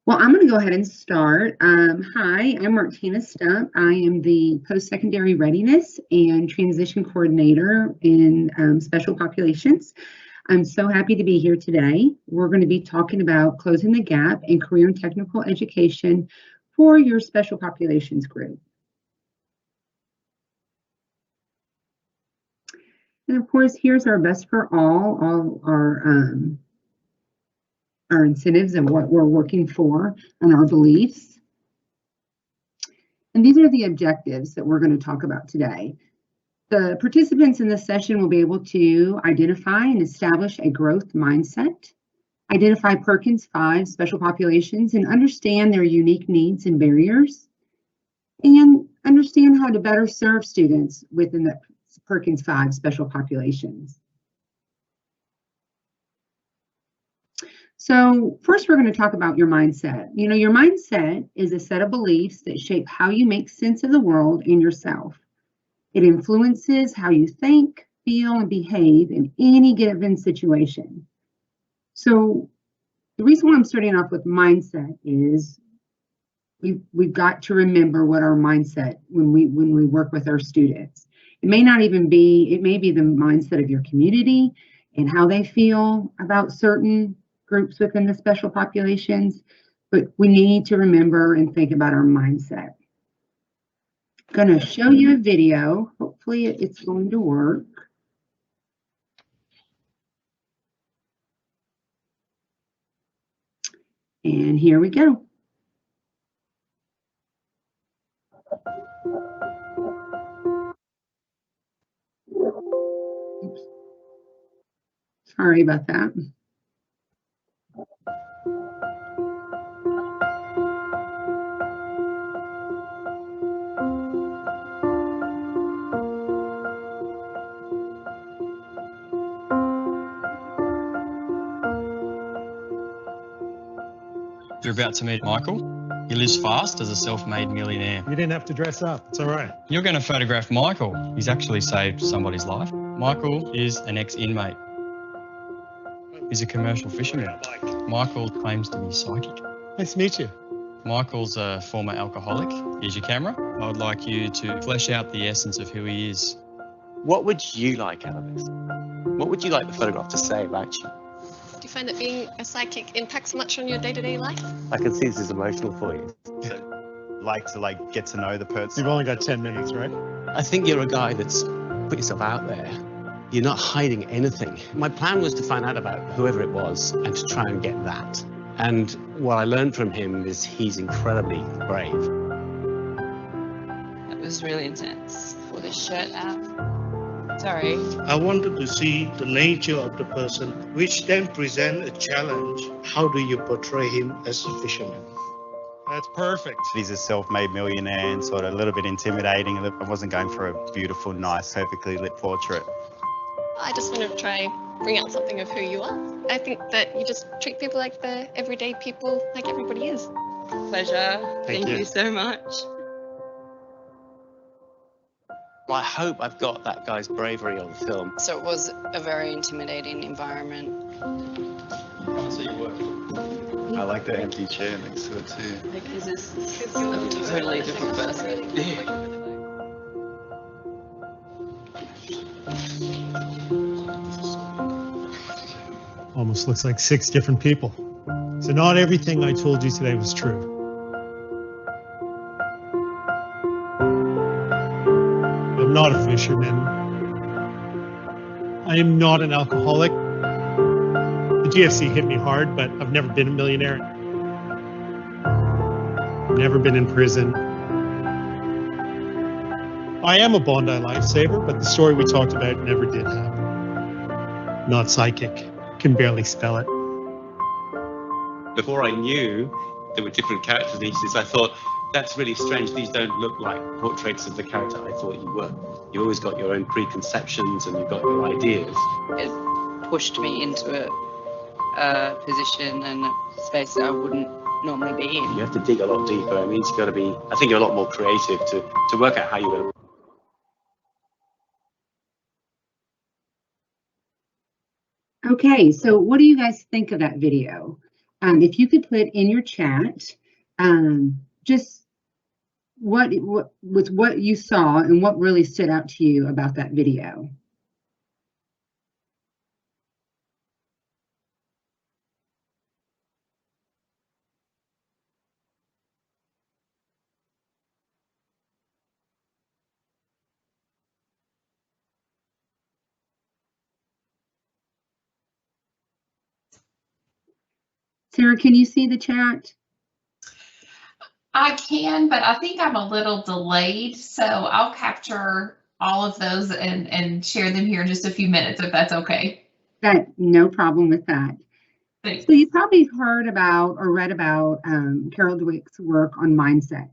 Well, I'm going to go ahead and start. Hi, I'm Martina Stump. I am the Postsecondary Readiness and Transition Coordinator in Special Populations. I'm so happy to be here today. We're going to be talking about closing the gap in career and technical education for your Special Populations group. And of course, here's our best for all our incentives and what we're working for and our beliefs. And these are the objectives that we're going to talk about today. The participants in this session will be able to identify and establish a growth mindset, identify Perkins V Special Populations and understand their unique needs and barriers, and understand how to better serve students within the Perkins V Special Populations. So first, we're going to talk about your mindset. You know, your mindset is a set of beliefs that shape how you make sense of the world and yourself. It influences how you think, feel, and behave in any given situation. So the reason why I'm starting off with mindset is we've got to remember what our mindset when we work with our students. It may not even be, it may be the mindset of your community and how they feel about certain groups within the special populations, but we need to remember and think about our mindset. I'm going to show you a video. Hopefully it's going to work. And here we go. Oops. Sorry about that. You're about to meet Michael. He lives fast as a self-made millionaire. You didn't have to dress up. It's all right. You're going to photograph Michael. He's actually saved somebody's life. Michael is an ex-inmate. He's a commercial fisherman. Michael claims to be psychic. Nice to meet you. Michael's a former alcoholic. Here's your camera. I would like you to flesh out the essence of who he is. What would you like out of this? What would you like the photograph to say about you? Do you find that being a psychic impacts much on your day-to-day life? I can see this is emotional for you. Like to get to know the person. You've only got 10 minutes, right? I think you're a guy that's put yourself out there. You're not hiding anything. My plan was to find out about whoever it was and to try and get that. And what I learned from him is he's incredibly brave. That was really intense. Pull this shirt out. Sorry. I wanted to see the nature of the person, which then present a challenge. How do you portray him as a fisherman? That's perfect. He's a self-made millionaire and sort of a little bit intimidating. I wasn't going for a beautiful, nice, perfectly lit portrait. I just want to try bring out something of who you are. I think that you just treat people like they're everyday people, like everybody is. Pleasure. Thank you so much. Well, I hope I've got that guy's bravery on film. So it was a very intimidating environment. Can't see your work. I like the empty chair next to it too. Because this is a totally different person. Yeah. Almost looks like 6 different people. So not everything I told you today was true. I'm not a fisherman. I am not an alcoholic. The GFC hit me hard, but I've never been a millionaire. Never been in prison. I am a Bondi lifesaver, but the story we talked about never did happen. Not psychic. Can barely spell it. Before I knew there were different characters in each of these, I thought, that's really strange. These don't look like portraits of the character I thought you were. You always got your own preconceptions and you've got your ideas. It pushed me into a position and a space that I wouldn't normally be in. You have to dig a lot deeper. It means you've got to be, I think you're a lot more creative to work out how you're going to. Okay, so what do you guys think of that video? If you could put in your chat just what you saw and what really stood out to you about that video. Sarah, can you see the chat? I can, but I think I'm a little delayed, so I'll capture all of those and share them here in just a few minutes, if that's okay. No problem with that. Thanks. So you probably heard about or read about Carol Dweck's work on mindset.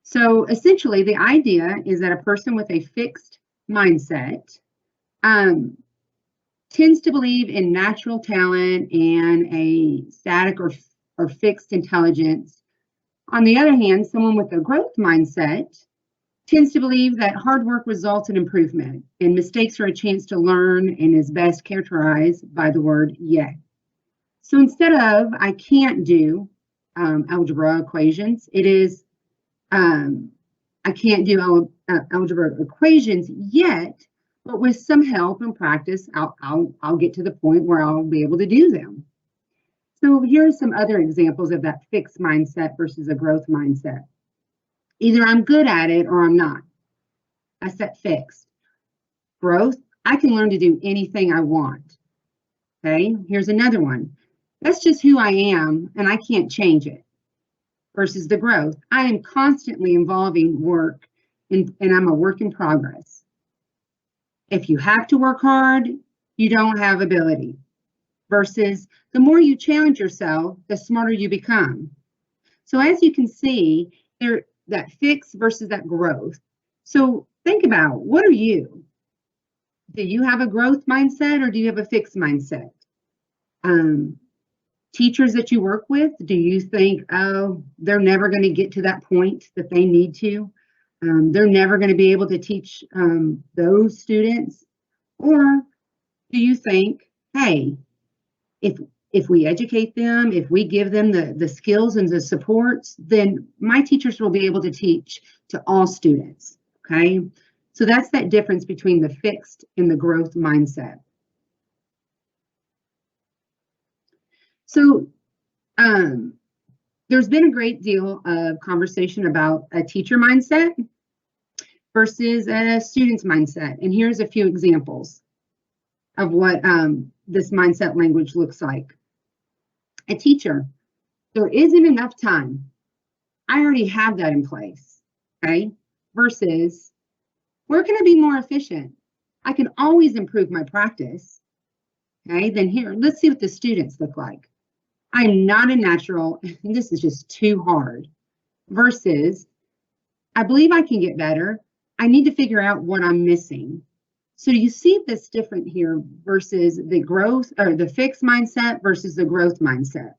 So essentially, the idea is that a person with a fixed mindset tends to believe in natural talent and a static or fixed intelligence. On the other hand, someone with a growth mindset tends to believe that hard work results in improvement and mistakes are a chance to learn and is best characterized by the word yet. So instead of I can't do algebra equations, it is I can't do algebra equations yet, but with some help and practice, I'll get to the point where I'll be able to do them. So here are some other examples of that fixed mindset versus a growth mindset. Either I'm good at it or I'm not. That's that fixed. Growth, I can learn to do anything I want. Okay, here's another one. That's just who I am and I can't change it. Versus the growth, I am constantly involving work and I'm a work in progress. If you have to work hard, you don't have ability. Versus the more you challenge yourself, the smarter you become. So as you can see, that fix versus that growth. So think about, what are you? Do you have a growth mindset or do you have a fixed mindset? Teachers that you work with, do you think, oh, they're never going to get to that point that they need to? They're never going to be able to teach those students? Or do you think, hey, if we educate them, if we give them the skills and the supports, then my teachers will be able to teach to all students, okay? So that's that difference between the fixed and the growth mindset. So there's been a great deal of conversation about a teacher mindset versus a student's mindset. And here's a few examples of what this mindset language looks like. A teacher, there isn't enough time. I already have that in place, okay? Versus, where can I be more efficient? I can always improve my practice, okay? Then here, let's see what the students look like. I'm not a natural, and this is just too hard. Versus, I believe I can get better. I need to figure out what I'm missing. So you see this different here versus the growth or the fixed mindset versus the growth mindset.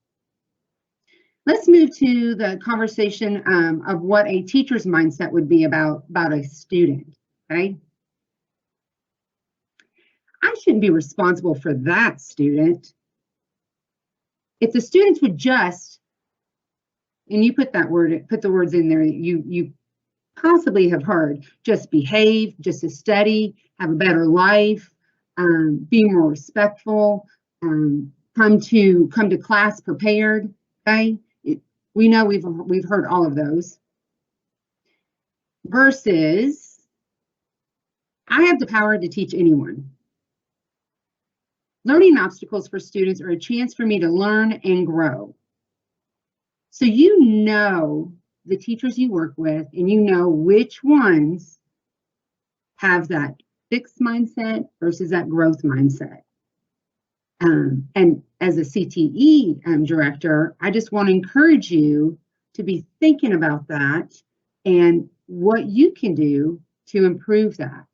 Let's move to the conversation of what a teacher's mindset would be about a student, okay? I shouldn't be responsible for that student. If the students would just, and you put that word, put the words in there you possibly have heard, just behave, just to study, have a better life, be more respectful, come to class prepared, okay? We know we've heard all of those. Versus, I have the power to teach anyone. Learning obstacles for students are a chance for me to learn and grow. So you know the teachers you work with, and you know which ones have that fixed mindset versus that growth mindset. And as a CTE director, I just want to encourage you to be thinking about that and what you can do to improve that.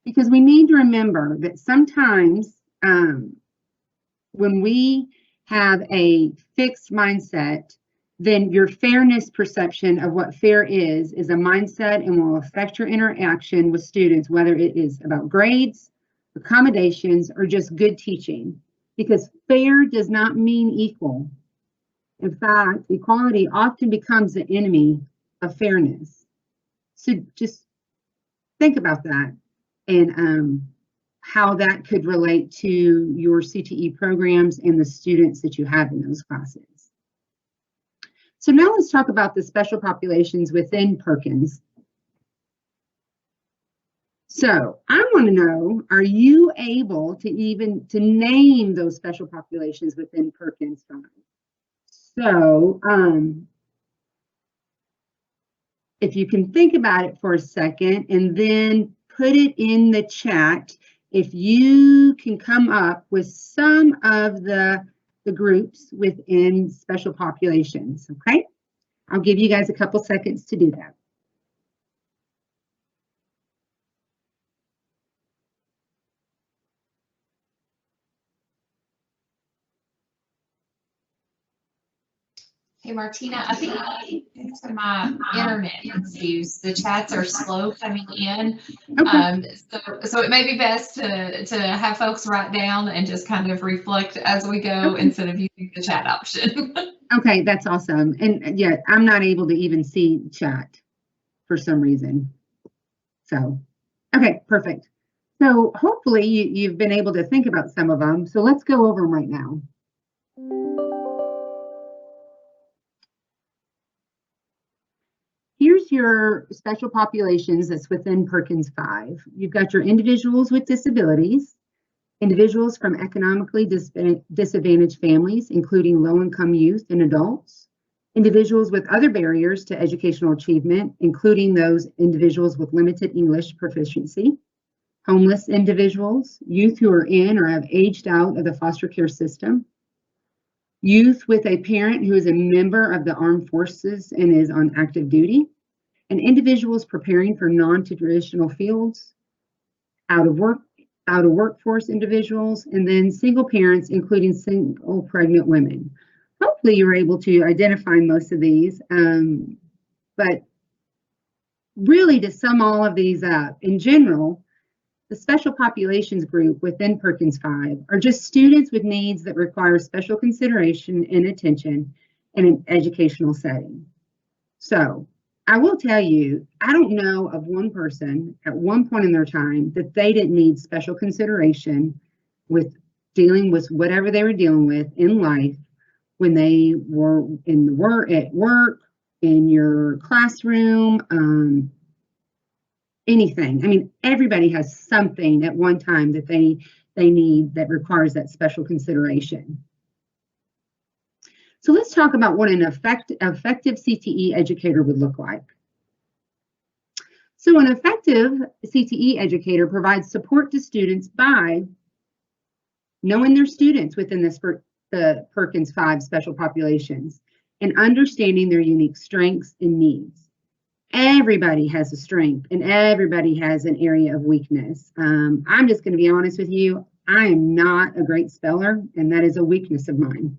Because we need to remember that sometimes when we have a fixed mindset, then your fairness perception of what fair is a mindset and will affect your interaction with students, whether it is about grades, accommodations, or just good teaching. Because Fair does not mean equal. In fact, equality often becomes the enemy of fairness. So just think about that and how that could relate to your CTE programs and the students that you have in those classes. So now let's talk about the special populations within Perkins. So I want to know, are you able to name those special populations within Perkins 5? So if you can think about it for a second and then put it in the chat, if you can come up with some of the groups within special populations, okay? I'll give you guys a couple seconds to do that. Hey, Martina, I think it's my internet issues. The chats are slow coming in. Okay. So it may be best to have folks write down and just kind of reflect as we go instead of using the chat option. Okay, that's awesome. And yeah, I'm not able to even see chat for some reason. So, okay, perfect. So hopefully you've been able to think about some of them. So let's go over them right now. Here's your special populations that's within Perkins 5. You've got your individuals with disabilities, individuals from economically disadvantaged families, including low-income youth and adults, individuals with other barriers to educational achievement, including those individuals with limited English proficiency, homeless individuals, youth who are in or have aged out of the foster care system, youth with a parent who is a member of the armed forces and is on active duty, and individuals preparing for non-traditional fields, out of workforce individuals, and then single parents, including single pregnant women. Hopefully you were able to identify most of these, but really to sum all of these up, in general, the special populations group within Perkins 5 are just students with needs that require special consideration and attention in an educational setting. So I will tell you, I don't know of one person at one point in their time that they didn't need special consideration with dealing with whatever they were dealing with in life when they were at work, in your classroom, anything. I mean, everybody has something at one time that they need that requires that special consideration. So let's talk about what an effective CTE educator would look like. So an effective CTE educator provides support to students by knowing their students within the Perkins 5 special populations and understanding their unique strengths and needs. Everybody has a strength and everybody has an area of weakness. I'm just going to be honest with you. I am not a great speller, and that is a weakness of mine.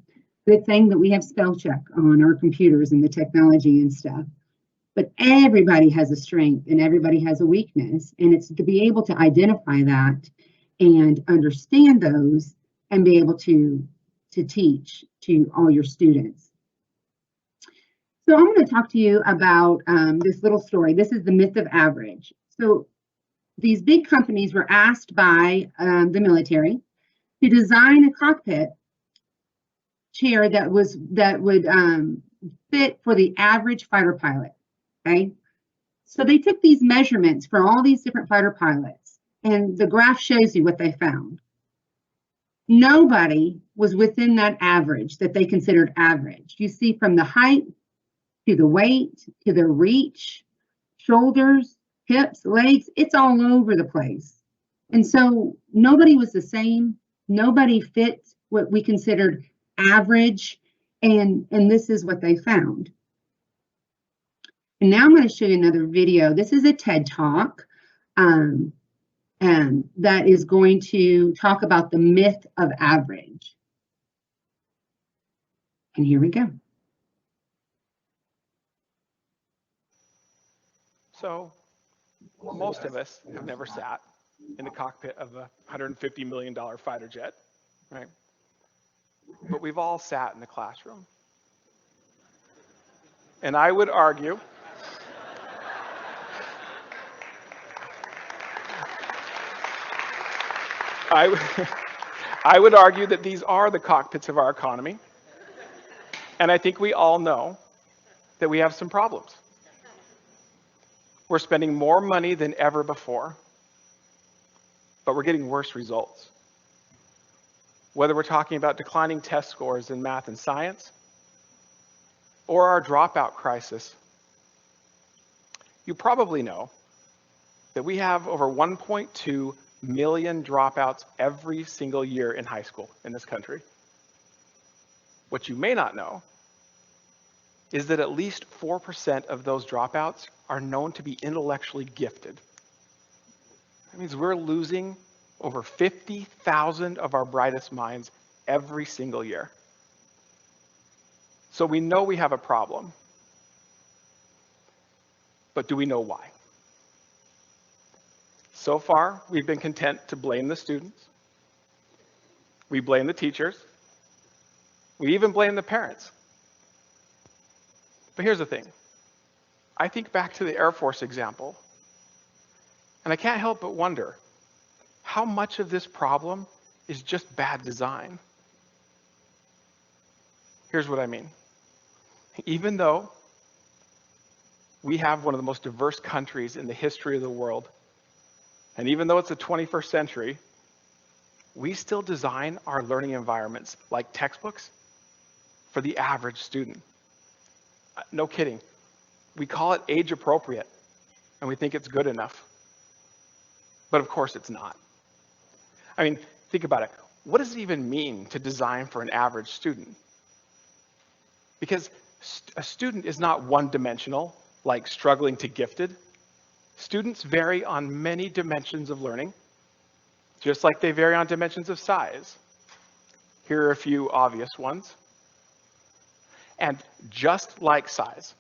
Good thing that we have spell check on our computers and the technology and stuff. But everybody has a strength and everybody has a weakness, and it's to be able to identify that and understand those and be able to teach to all your students. So I'm going to talk to you about this little story. This is the myth of average. So these big companies were asked by the military to design a cockpit chair that would fit for the average fighter pilot. Okay, so they took these measurements for all these different fighter pilots, and the graph shows you what they found. Nobody was within that average that they considered average. You see, from the height to the weight, to the reach, shoulders, hips, legs, it's all over the place. And so nobody was the same. Nobody fit what we considered average, and this is what they found. And now I'm going to show you another video. This is a TED Talk and that is going to talk about the myth of average. And here we go. So most of us have never sat in the cockpit of a $150 million fighter jet, right? but we've all sat in the classroom. And I would argue I would argue that these are the cockpits of our economy. And I think we all know that we have some problems. We're spending more money than ever before, but we're getting worse results. Whether we're talking about declining test scores in math and science, or our dropout crisis, you probably know that we have over 1.2 million dropouts every single year in high school in this country. What you may not know is that at least 4% of those dropouts are known to be intellectually gifted. That means we're losing over 50,000 of our brightest minds every single year. So we know we have a problem, but do we know why? So far, we've been content to blame the students. We blame the teachers. We even blame the parents. But here's the thing. I think back to the Air Force example, and I can't help but wonder how much of this problem is just bad design. Here's what I mean. Even though we have one of the most diverse countries in the history of the world, and even though it's the 21st century, we still design our learning environments like textbooks for the average student. No kidding. We call it age appropriate, and we think it's good enough. But of course it's not. I mean, think about it. What does it even mean to design for an average student? Because a student is not one-dimensional, like struggling to gifted. Students vary on many dimensions of learning, just like they vary on dimensions of size. Here are a few obvious ones. And just like size,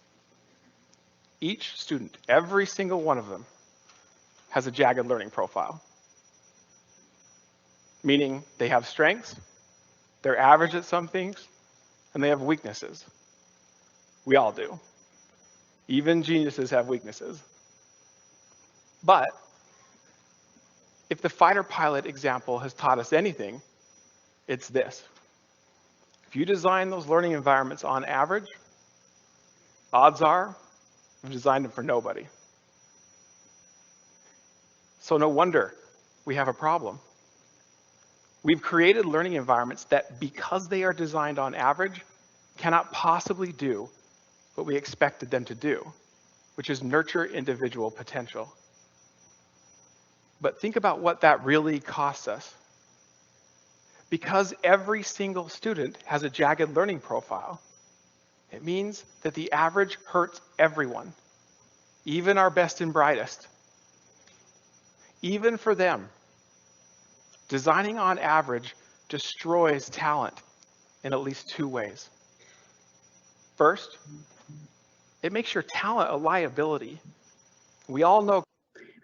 each student, every single one of them, has a jagged learning profile. Meaning they have strengths, they're average at some things, and they have weaknesses. We all do. Even geniuses have weaknesses. But if the fighter pilot example has taught us anything, it's this. If you design those learning environments on average, odds are you've designed them for nobody. So no wonder we have a problem. We've created learning environments that, because they are designed on average, cannot possibly do what we expected them to do, which is nurture individual potential. But think about what that really costs us. Because every single student has a jagged learning profile, it means that the average hurts everyone, even our best and brightest. Even for them, designing on average destroys talent in at least two ways. First, it makes your talent a liability. We all know.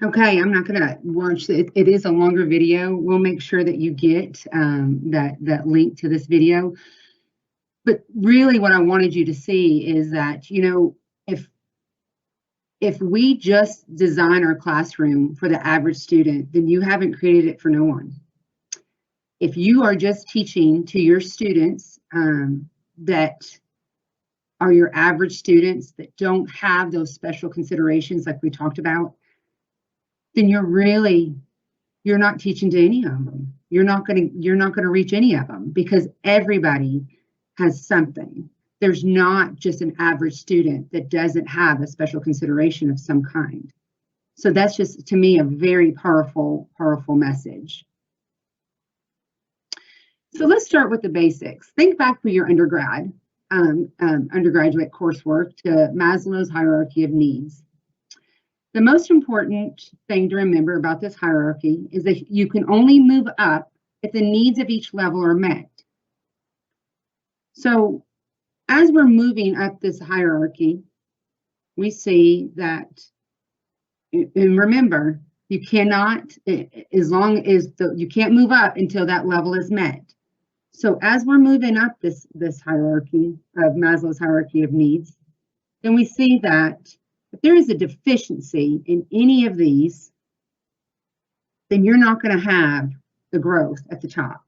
Okay, I'm not going to watch it. It is a longer video. We'll make sure that you get that link to this video. But really what I wanted you to see is that, you know, if we just design our classroom for the average student, then you haven't created it for no one. If you are just teaching to your students that are your average students that don't have those special considerations like we talked about, then you're not teaching to any of them. You're not going to reach any of them, because everybody has something. There's not just an average student that doesn't have a special consideration of some kind. So that's just, to me, a very powerful message. So let's start with the basics. Think back for your undergraduate coursework to Maslow's hierarchy of needs. The most important thing to remember about this hierarchy is that you can only move up if the needs of each level are met. So as we're moving up this hierarchy, we see that, and remember, you cannot, as long as you can't move up until that level is met. So as we're moving up this hierarchy of Maslow's hierarchy of needs, then we see that if there is a deficiency in any of these, then you're not going to have the growth at the top.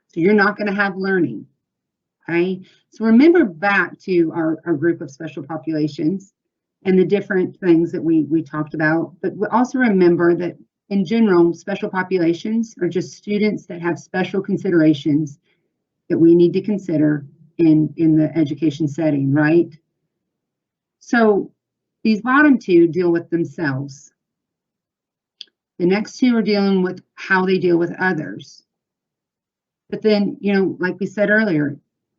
So you're not going to have learning. Okay, so remember back to our group of special populations and the different things that we talked about, but also remember that in general, special populations are just students that have special considerations that we need to consider in the education setting, right? So these bottom two deal with themselves. The next two are dealing with how they deal with others. But then, you know, like we said earlier,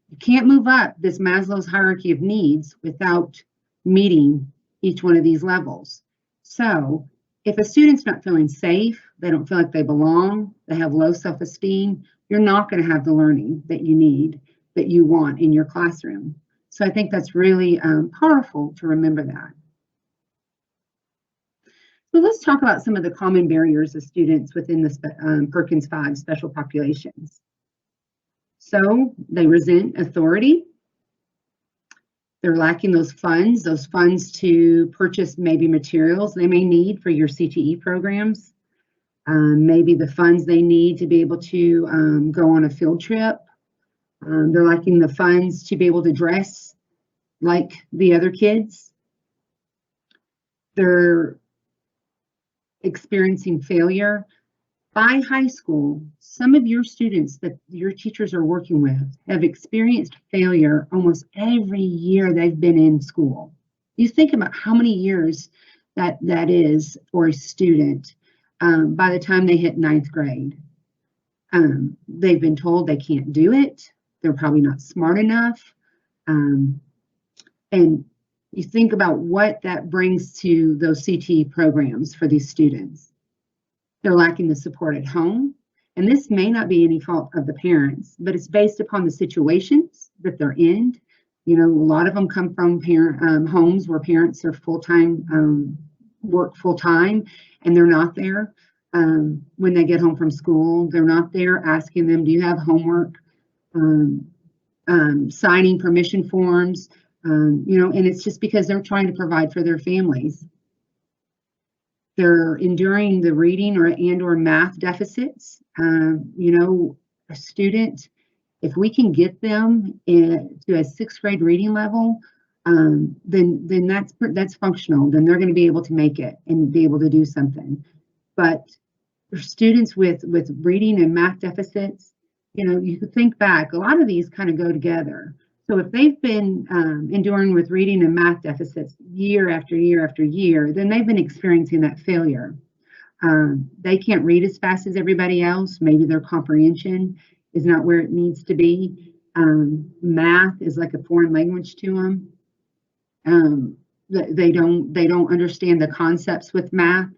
you can't move up this Maslow's hierarchy of needs without meeting each one of these levels. So if a student's not feeling safe, they don't feel like they belong, they have low self-esteem, you're not going to have the learning that you need, that you want in your classroom. So I think that's really powerful to remember that. So let's talk about some of the common barriers of students within the Perkins V Special Populations. So they resent authority. They're lacking those funds to purchase maybe materials they may need for your CTE programs. Maybe the funds they need to be able to go on a field trip. They're lacking the funds to be able to dress like the other kids. They're experiencing failure. By high school, some of your students that your teachers are working with have experienced failure almost every year they've been in school. You think about how many years that is for a student by the time they hit 9th grade. They've been told they can't do it. They're probably not smart enough. And you think about what that brings to those CTE programs for these students. They're lacking the support at home. And this may not be any fault of the parents, but it's based upon the situations that they're in. You know, a lot of them come from homes where parents are full-time, work full-time, and they're not there when they get home from school. They're not there asking them, do you have homework? Signing permission forms, you know, and it's just because they're trying to provide for their families. They're enduring the reading or math deficits. You know, a student, if we can get them to a 6th grade reading level, then that's functional. Then they're going to be able to make it and be able to do something. But for students with reading and math deficits, you know, you could think back, a lot of these kind of go together. So if they've been enduring with reading and math deficits year after year after year, then they've been experiencing that failure. They can't read as fast as everybody else. Maybe their comprehension is not where it needs to be. Math is like a foreign language to them. They don't understand the concepts with math.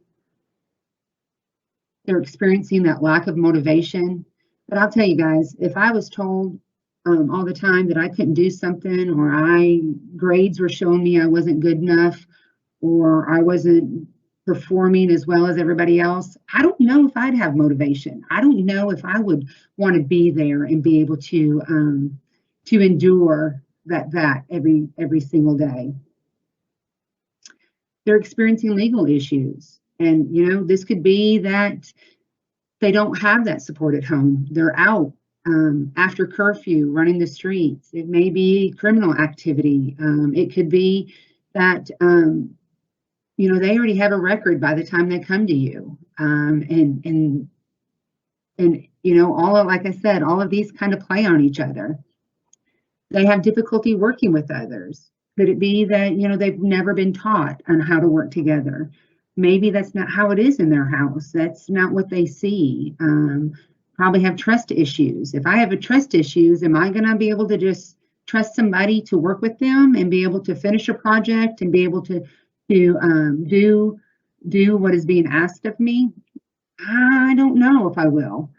They're experiencing that lack of motivation. But I'll tell you guys, if I was told all the time that I couldn't do something, or grades were showing me I wasn't good enough, or I wasn't performing as well as everybody else, I don't know if I'd have motivation. I don't know if I would want to be there and be able to endure that every single day. They're experiencing legal issues, and you know, this could be that they don't have that support at home. They're out after curfew, running the streets. It may be criminal activity. It could be that, you know, they already have a record by the time they come to you. And you know, like I said, all of these kind of play on each other. They have difficulty working with others. Could it be that, you know, they've never been taught on how to work together? Maybe that's not how it is in their house. That's not what they see. Probably have trust issues. If I have a trust issues, am I going to be able to just trust somebody to work with them and be able to finish a project and be able to do what is being asked of me? I don't know if I will.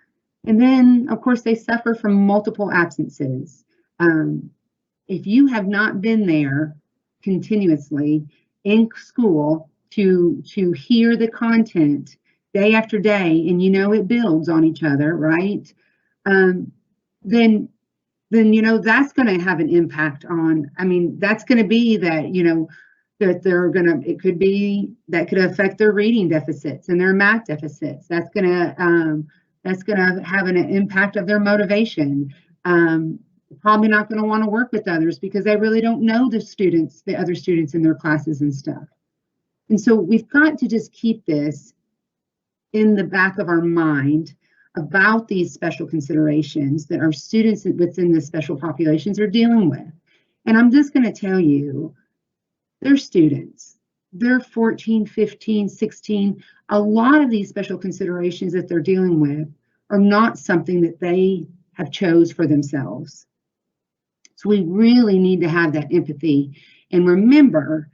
And then, of course, they suffer from multiple absences. If you have not been there continuously in school to hear the content day after day, and you know it builds on each other, right? Then then, you know, that's going to have an impact on, I mean, that's going to be that, you know, that they're going to, it could be, that could affect their reading deficits and their math deficits. That's going to have an impact of their motivation. Probably not going to want to work with others because they really don't know the students, the other students in their classes and stuff. And so we've got to just keep this in the back of our mind about these special considerations that our students within the special populations are dealing with. And I'm just going to tell you, they're students. They're 14, 15, 16. A lot of these special considerations that they're dealing with are not something that they have chose for themselves. So we really need to have that empathy. And remember,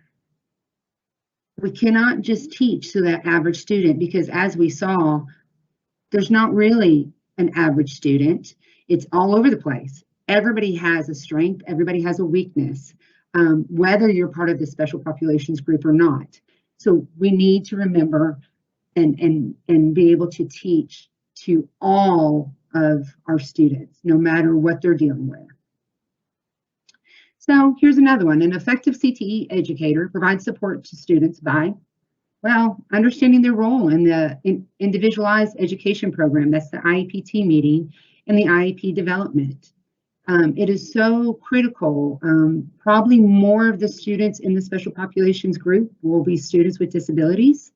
we cannot just teach to that average student because, as we saw, there's not really an average student. It's all over the place. Everybody has a strength. Everybody has a weakness, whether you're part of the special populations group or not. So we need to remember and be able to teach to all of our students, no matter what they're dealing with. So here's another one. An effective CTE educator provides support to students by, well, understanding their role in the individualized education program. That's the IEP Team Meeting and the IEP development. It is so critical. Probably more of the students in the special populations group will be students with disabilities.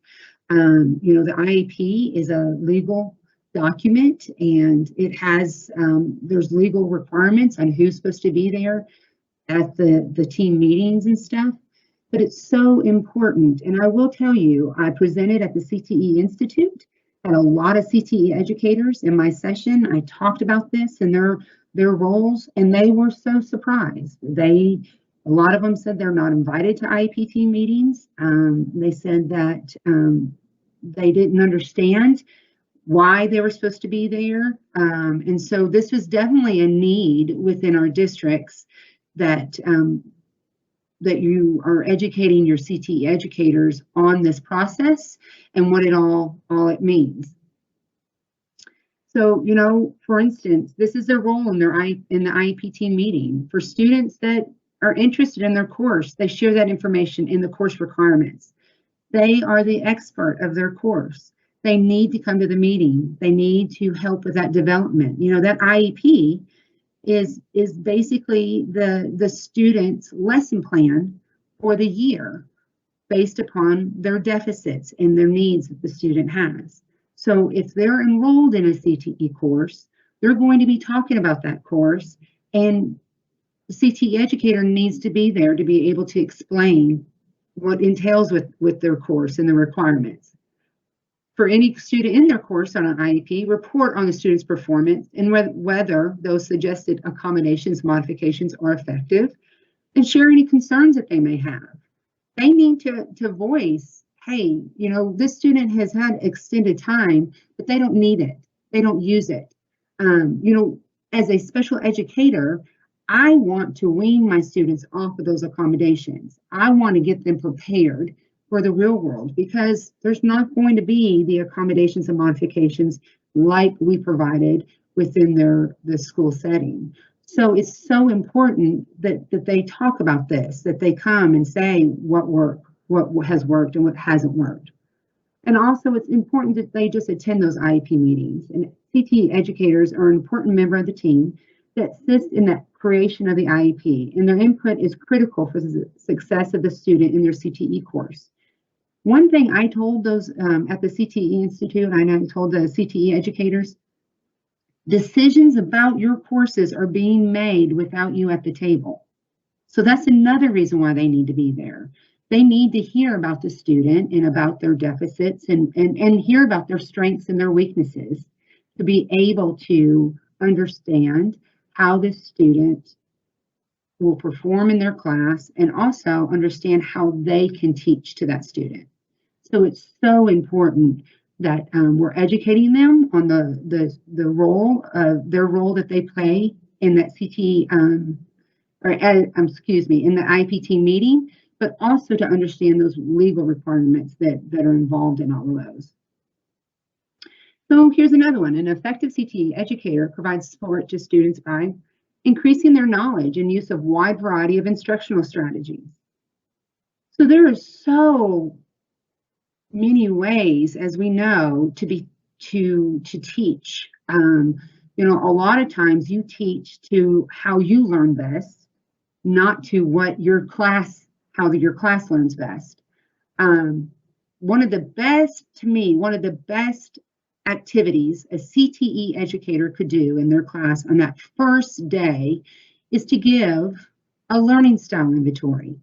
You know, the IEP is a legal document, and it has, there's legal requirements on who's supposed to be there at the team meetings and stuff, but it's so important. And I will tell you, I presented at the CTE Institute, had a lot of CTE educators in my session. I talked about this and their roles, and they were so surprised. A lot of them said they're not invited to IEP team meetings. They said that they didn't understand why they were supposed to be there. And so this was definitely a need within our districts that that you are educating your CTE educators on this process and what it all it means. So, you know, for instance, this is their role in the IEP team meeting. For students that are interested in their course, they share that information in the course requirements. They are the expert of their course. They need to come to the meeting. They need to help with that development. You know, that IEP is basically the student's lesson plan for the year based upon their deficits and their needs that the student has. So if they're enrolled in a CTE course, they're going to be talking about that course, and the CTE educator needs to be there to be able to explain what entails with their course and the requirements. For any student in their course on an IEP, report on the student's performance and whether those suggested accommodations, modifications are effective, and share any concerns that they may have. They need to voice, hey, you know, this student has had extended time, but they don't need it. They don't use it. You know, as a special educator, I want to wean my students off of those accommodations. I want to get them prepared for the real world, because there's not going to be the accommodations and modifications like we provided within the school setting. So it's so important that they talk about this, that they come and say what has worked and what hasn't worked. And also it's important that they just attend those IEP meetings. And CTE educators are an important member of the team that assists in that creation of the IEP, and their input is critical for the success of the student in their CTE course. One thing I told those at the CTE Institute, and I told the CTE educators, decisions about your courses are being made without you at the table. So that's another reason why they need to be there. They need to hear about the student and about their deficits and hear about their strengths and their weaknesses to be able to understand how this student will perform in their class and also understand how they can teach to that student. So it's so important that we're educating them on the role of their role that they play in that CTE, in the IEP team meeting, but also to understand those legal requirements that are involved in all of those. So here's another one. An effective CTE educator provides support to students by increasing their knowledge and use of wide variety of instructional strategies. So there are so many ways, as we know, to teach. You know, a lot of times you teach to how you learn best, not to what how your class learns best. One of the best activities a CTE educator could do in their class on that first day is to give a learning style inventory.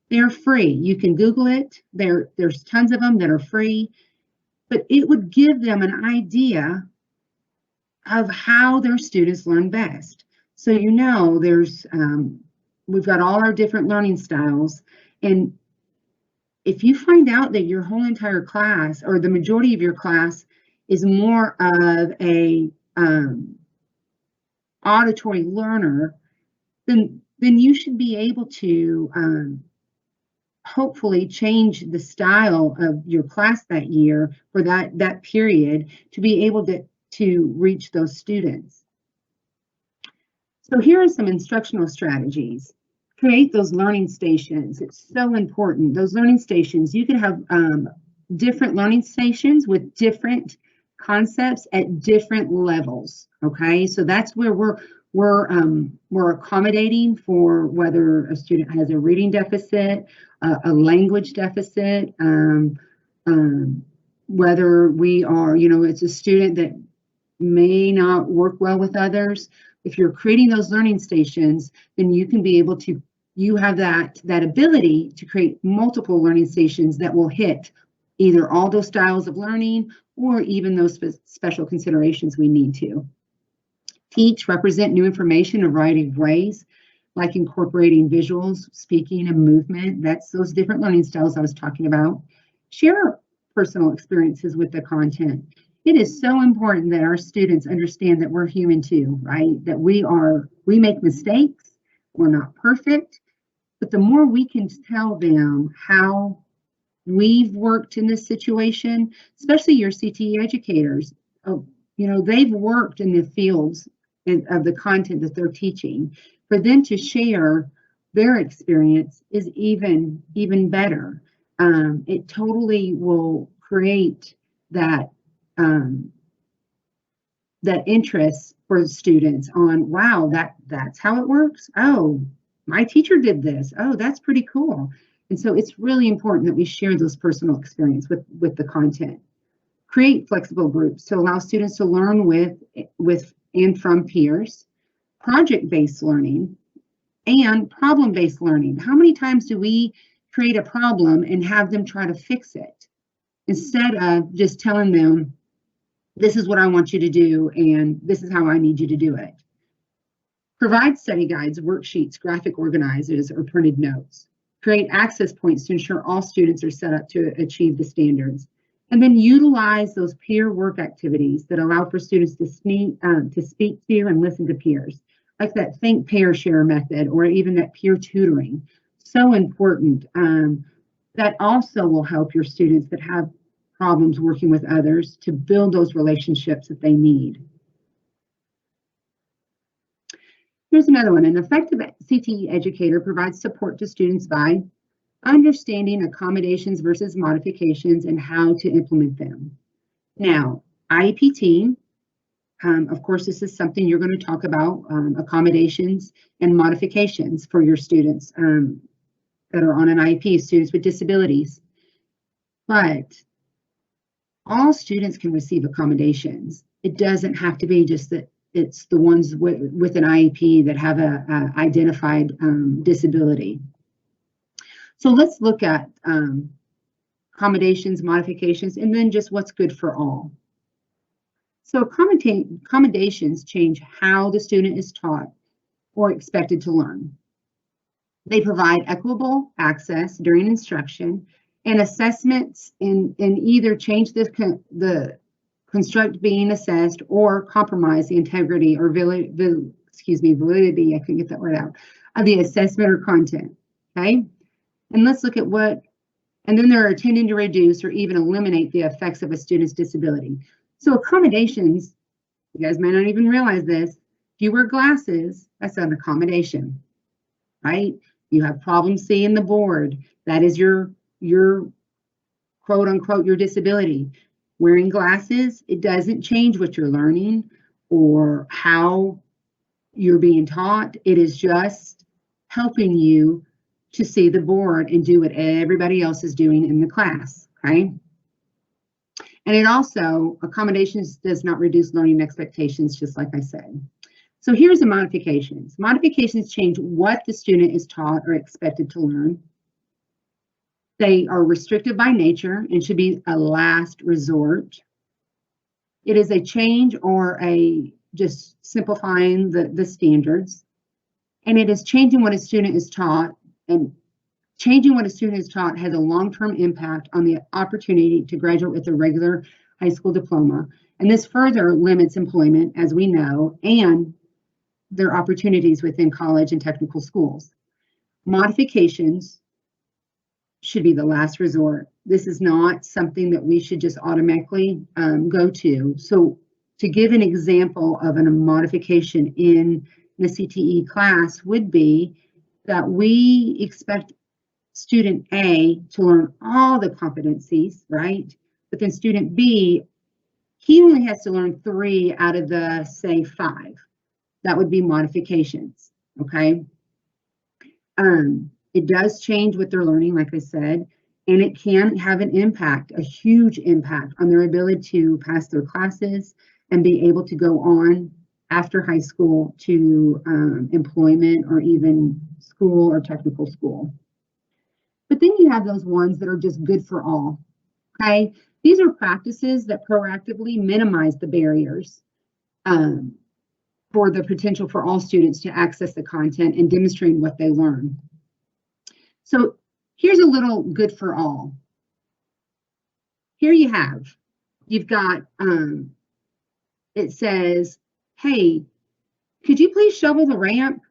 They're free. You can Google it. There's tons of them that are free, but it would give them an idea of how their students learn best. So you know, we've got all our different learning styles, and if you find out that your whole entire class, or the majority of your class, is more of a auditory learner, then you should be able to hopefully change the style of your class that year, for that period, to be able to reach those students. So here are some instructional strategies. Create those learning stations. It's so important. Those learning stations, you can have different learning stations with different concepts at different levels. Okay, so that's where we're accommodating for whether a student has a reading deficit, a language deficit, whether we are, you know, it's a student that may not work well with others. If you're creating those learning stations, then you can be able to, you have that ability to create multiple learning stations that will hit either all those styles of learning or even those special considerations we need to. Teach, represent new information in a variety of ways, like incorporating visuals, speaking, and movement. That's those different learning styles I was talking about. Share personal experiences with the content. It is so important that our students understand that we're human too, right? That we make mistakes, we're not perfect, but the more we can tell them how we've worked in this situation, especially your CTE educators, you know, they've worked in the fields of the content that they're teaching. For them to share their experience is even better. It totally will create that interest for the students on, wow, that's how it works. Oh, my teacher did this. Oh, that's pretty cool. And so it's really important that we share those personal experience with the content. Create flexible groups to allow students to learn with and from peers. Project-based learning and problem-based learning. How many times do we create a problem and have them try to fix it instead of just telling them, this is what I want you to do and this is how I need you to do it? Provide study guides, worksheets, graphic organizers, or printed notes. Create access points to ensure all students are set up to achieve the standards. And then utilize those peer work activities that allow for students to speak to and listen to peers, like that think, pair, share method, or even that peer tutoring. So important. That also will help your students that have problems working with others to build those relationships that they need. Here's another one. An effective CTE educator provides support to students by understanding accommodations versus modifications and how to implement them. Now, IEP team, of course, this is something you're going to talk about, accommodations and modifications for your students that are on an IEP, students with disabilities. But all students can receive accommodations. It doesn't have to be just that it's the ones with an IEP that have a identified disability. So let's look at accommodations, modifications, and then just what's good for all. So accommodations change how the student is taught or expected to learn. They provide equitable access during instruction, and assessments in either change the construct being assessed or compromise the integrity or validity, I couldn't get that word out, of the assessment or content, okay? And let's look at and then they're intending to reduce or even eliminate the effects of a student's disability. So accommodations, you guys may not even realize this, if you wear glasses, That's an accommodation, right? You have problem seeing the board. That is your quote unquote, your disability. Wearing glasses, it doesn't change what you're learning or how you're being taught. It is just helping you to see the board and do what everybody else is doing in the class, okay? And it also, accommodations does not reduce learning expectations, just like I said. So here's the modifications. Modifications change what the student is taught or expected to learn. They are restrictive by nature and should be a last resort. It is a change or a just simplifying the standards. And it is changing what a student is taught, and changing what a student is taught has a long-term impact on the opportunity to graduate with a regular high school diploma. And this further limits employment, as we know, and their opportunities within college and technical schools. Modifications should be the last resort. This is not something that we should just automatically go to. So to give an example of a modification in the CTE class would be that we expect student A to learn all the competencies, right? But then student B, he only has to learn 3 out of the, say, 5. That would be modifications, okay? It does change what they're learning, like I said, and it can have an impact, a huge impact on their ability to pass their classes and be able to go on after high school to employment or even school or technical school. But then you have those ones that are just good for all, okay? These are practices that proactively minimize the barriers for the potential for all students to access the content and demonstrating what they learn. So here's a little good for all. Here you've got, it says, hey, could you please shovel the ramp?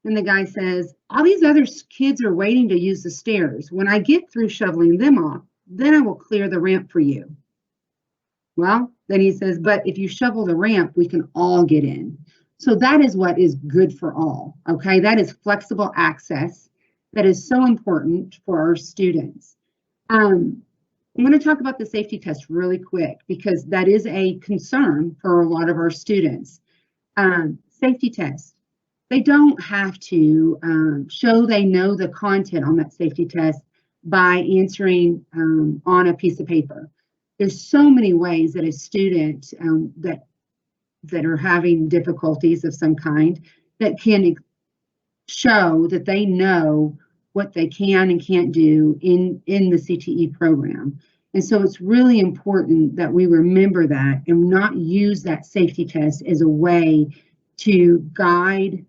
And the guy says, all these other kids are waiting to use the stairs. When I get through shoveling them off, then I will clear the ramp for you. Well, then he says, but if you shovel the ramp, we can all get in. So that is what is good for all, okay? That is flexible access. That is so important for our students. I'm going to talk about the safety test really quick because that is a concern for a lot of our students. Safety test. They don't have to show they know the content on that safety test by answering on a piece of paper. There's so many ways that a student that are having difficulties of some kind that can show that they know what they can and can't do in the CTE program. And so it's really important that we remember that and not use that safety test as a way to guide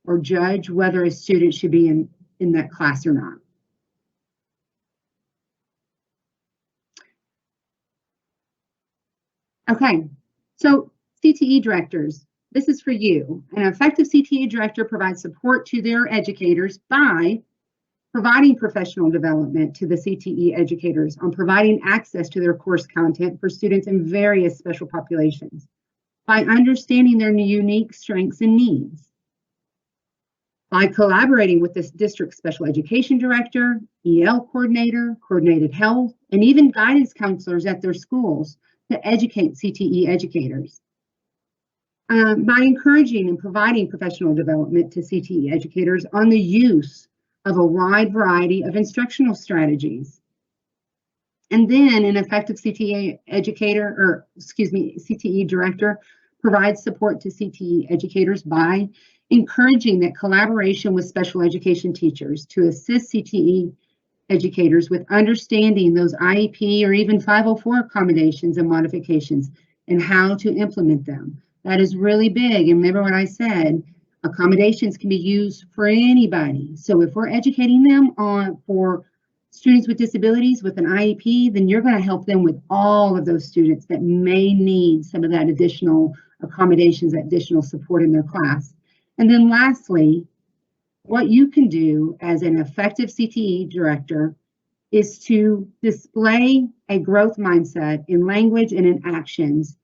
or judge whether a student should be in that class or not. Okay, so CTE directors, this is for you. An effective CTE director provides support to their educators by providing professional development to the CTE educators on providing access to their course content for students in various special populations, by understanding their unique strengths and needs, by collaborating with the district special education director, EL coordinator, coordinated health, and even guidance counselors at their schools to educate CTE educators, by encouraging and providing professional development to CTE educators on the use of a wide variety of instructional strategies. And then an effective CTE educator, or excuse me, CTE director provides support to CTE educators by encouraging that collaboration with special education teachers to assist CTE educators with understanding those IEP or even 504 accommodations and modifications and how to implement them. That is really big. And remember what I said, accommodations can be used for anybody. So if we're educating them for students with disabilities with an IEP, then you're going to help them with all of those students that may need some of that additional accommodations, additional support in their class. And then lastly, what you can do as an effective CTE director is to display a growth mindset in language and in actions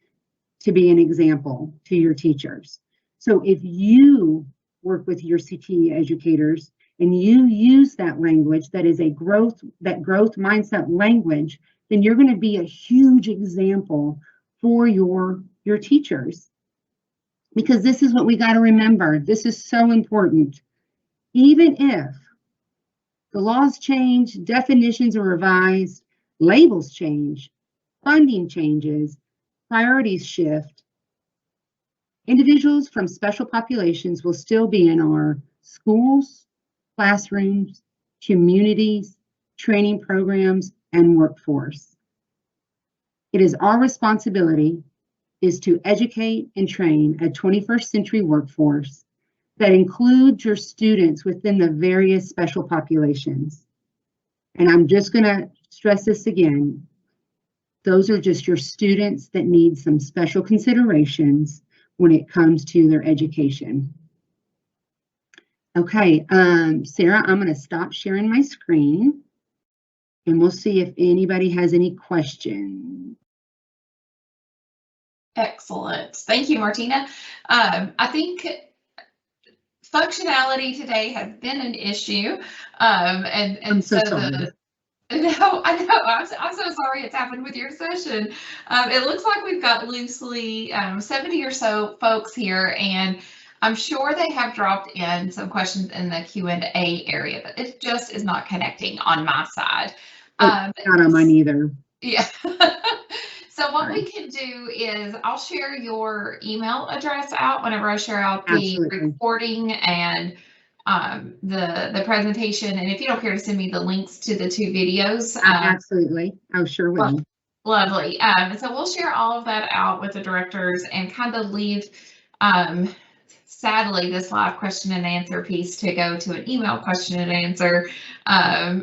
to be an example to your teachers. So if you work with your CTE educators and you use that language that is a growth mindset language, then you're going to be a huge example for your teachers. Because this is what we got to remember. This is so important. Even if the laws change, definitions are revised, labels change, funding changes, priorities shift, individuals from special populations will still be in our schools, classrooms, communities, training programs, and workforce. It is our responsibility is to educate and train a 21st century workforce that includes your students within the various special populations. And I'm just going to stress this again. Those are just your students that need some special considerations when it comes to their education. Okay, Sarah, I'm going to stop sharing my screen and we'll see if anybody has any questions. Excellent. Thank you, Martina. I think functionality today has been an issue. And I'm so sorry. No, I know. I'm so sorry it's happened with your session. It looks like we've got loosely 70 or so folks here, and I'm sure they have dropped in some questions in the Q&A area, but it just is not connecting on my side. Not on mine either. Yeah. So what we can do is I'll share your email address out whenever I share out the recording and the presentation. And if you don't care to send me the links to the 2 videos. Absolutely. I sure will. Lovely. So we'll share all of that out with the directors and kind of leave, sadly, this live question and answer piece to go to an email question and answer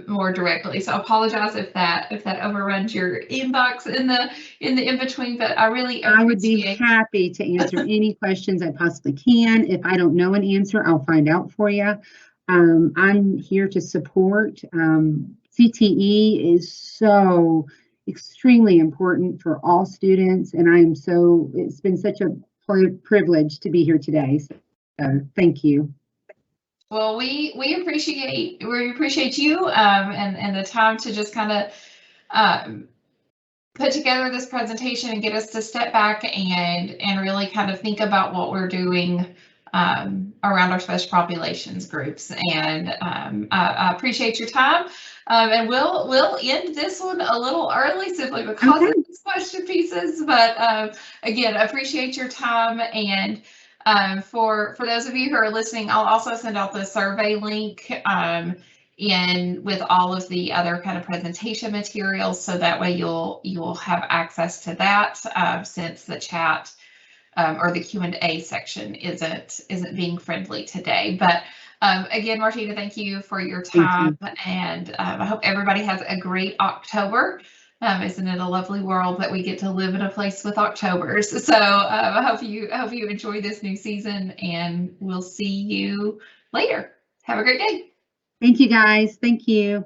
more directly. So I apologize if that overruns your inbox in the in-between, but I would be happy to answer any questions I possibly can. If I don't know an answer, I'll find out for you. I'm here to support. CTE is so extremely important for all students, and it's been such a privilege to be here today. So thank you. Well, we appreciate you and the time to just kind of put together this presentation and get us to step back and really kind of think about what we're doing around our special populations groups. And I appreciate your time. And we'll end this one a little early simply because of these question pieces. But again, I appreciate your time. And for those of you who are listening, I'll also send out the survey link in with all of the other kind of presentation materials, so that way you'll have access to that since the chat or the Q&A section isn't being friendly today. But again, Martina, thank you for your time, and I hope everybody has a great October. Isn't it a lovely world that we get to live in a place with Octobers? So I hope you enjoy this new season, and we'll see you later. Have a great day. Thank you, guys. Thank you.